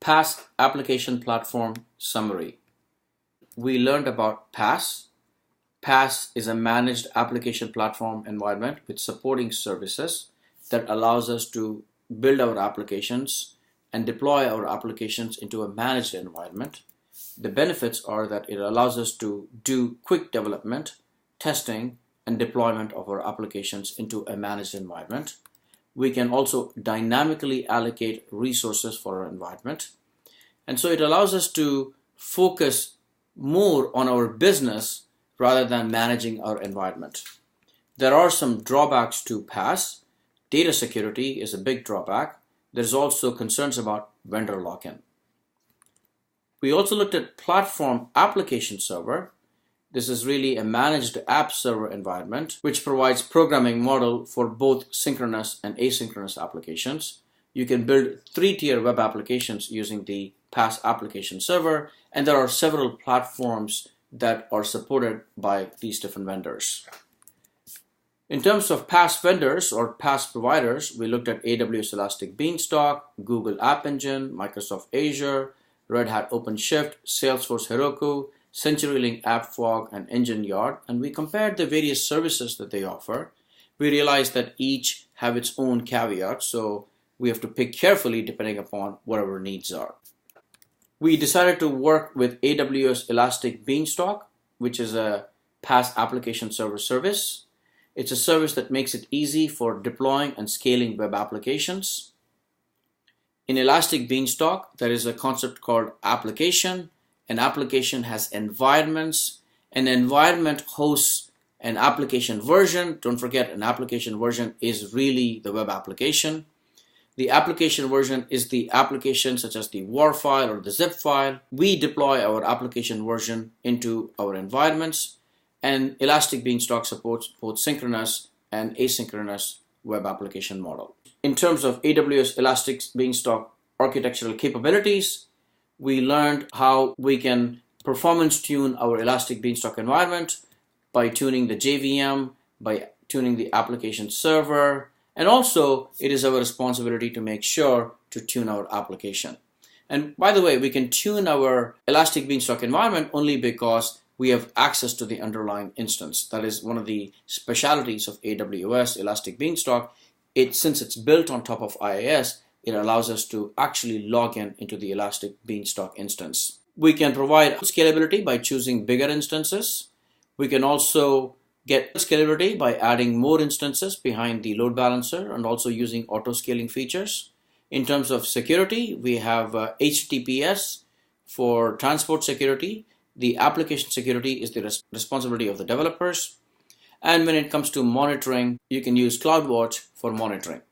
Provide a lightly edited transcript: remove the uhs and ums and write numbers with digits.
PaaS Application Platform Summary. We learned about PaaS. PaaS is a managed application platform environment with supporting services that allows us to build our applications and deploy our applications into a managed environment. The benefits are that it allows us to do quick development, testing, and deployment of our applications into a managed environment. We can also dynamically allocate resources for our environment. And so it allows us to focus more on our business rather than managing our environment. There are some drawbacks to PaaS. Data security is a big drawback. There's also concerns about vendor lock-in. We also looked at Platform Application Server. This is really a managed app server environment which provides programming model for both synchronous and asynchronous applications. You can build 3-tier web applications using the PaaS Application Server, and there are several platforms that are supported by these different vendors. In terms of PaaS vendors or PaaS providers, we looked at AWS Elastic Beanstalk, Google App Engine, Microsoft Azure, Red Hat OpenShift, Salesforce Heroku, CenturyLink AppFog, and Engine Yard, and we compared the various services that they offer. We realized that each have its own caveats, so we have to pick carefully depending upon what our needs are. We decided to work with AWS Elastic Beanstalk, which is a PaaS application server service. It's a service that makes it easy for deploying and scaling web applications. In Elastic Beanstalk, there is a concept called application. An application has environments. An environment hosts an application version. Don't forget, an application version is really the web application. The application version is the application such as the WAR file or the zip file. We deploy our application version into our environments, and Elastic Beanstalk supports both synchronous and asynchronous web application model. In terms of AWS Elastic Beanstalk architectural capabilities, we learned how we can performance tune our Elastic Beanstalk environment by tuning the JVM, by tuning the application server, and also it is our responsibility to make sure to tune our application. And by the way, we can tune our Elastic Beanstalk environment only because we have access to the underlying instance. That is one of the specialities of AWS Elastic Beanstalk. Since it's built on top of IaaS, it allows us to actually log in into the Elastic Beanstalk instance. We can provide scalability by choosing bigger instances. We can also get scalability by adding more instances behind the load balancer and also using auto scaling features. In terms of security, we have HTTPS for transport security. The application security is the responsibility of the developers. And when it comes to monitoring, you can use CloudWatch for monitoring.